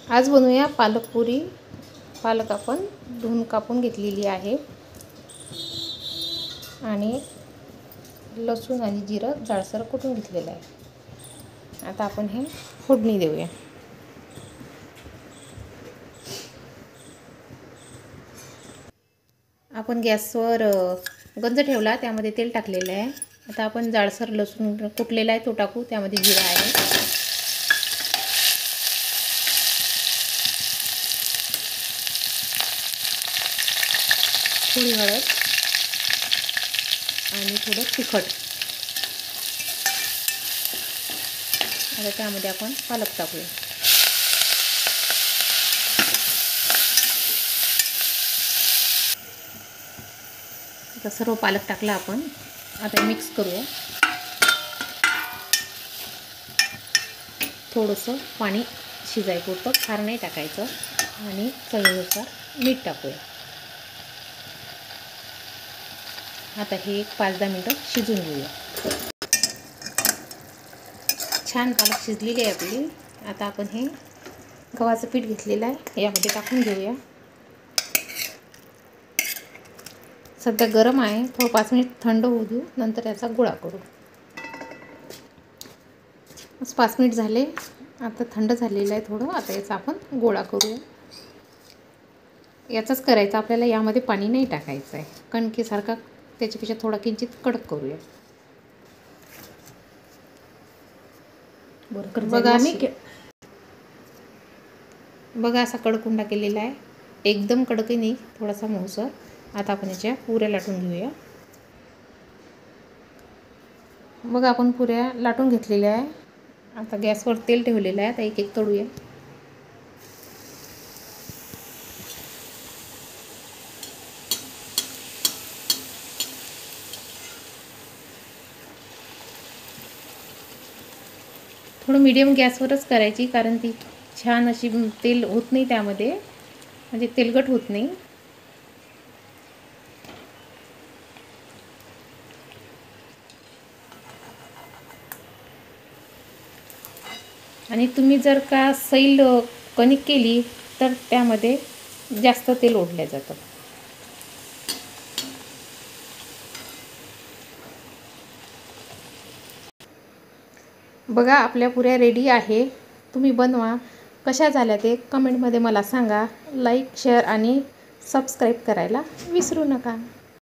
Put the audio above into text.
आज बनवूया पालक पुरी। पालक आपण धुवून कापून घेतलेली आहे आणि लसूण आणि जिरं जाडसर कुटून घेतलेलं आहे। आता आपण हे फोडणी देऊया। आपण गॅसवर गंज ठेवला, त्यामध्ये तेल टाकलेलं आहे। आता आपण जाडसर लसूण कुटलेला आहे तो टाकू। त्यामध्ये जिरा आहे, थोडी हळद आणि थोडं तिखट। आता त्यामध्ये आपण पालक टाकूया। आता सर्व पालक टाकला आपण। आता मिक्स करूया। थोडंसं पाणी शिजायपुरतं, फार नाही टाकायचं, आणि चवीनुसार मीठ टाकूया। आता हे 5-10 मिनिटं शिजून घेऊया। छान पालक शिजलेली आहे आपली। आता आपण हे गव्हाचं पीठ घेतलेलं आहे, यामध्ये टाकून घेऊया। सध्या गरम आहे, थोडं 5 मिनिट थंड होऊ देऊ, नंतर याचा गोळा करू। 5 मिनिट झाले, आता थंड झालेलं आहे थोडं। आता याचा आपण गोळा करूया। याचाच करायचा आपल्याला, यामध्ये पाणी नाही टाकायचं आहे। कणकेसारखा त्याच्यापेक्षा थोडा किंचित कडक करूया। बघा असा कडक उंडा केलेला आहे, एकदम कडकही नाही, थोडासा मऊसर। आता आपण याच्या पुऱ्या लाटून घेऊया। बघा आपण पुऱ्या लाटून घेतलेल्या आहे। आता गॅसवर तेल ठेवलेलं आहे, आता एक एक तळूया। थोडं मीडियम गॅसवरच करायची, कारण ती छान अशी तेल होत नाही त्यामध्ये, म्हणजे तेलकट होत नाही। आणि तुम्ही जर का सैल कणिक केली तर त्यामध्ये जास्त तेल ओढलं जातं। बघा आपल्या पुऱ्या रेडी आहे। तुम्ही बनवा। कशा झाल्या ते कमेंटमध्ये मला सांगा। लाईक, शेअर आणि सबस्क्राईब करायला विसरू नका।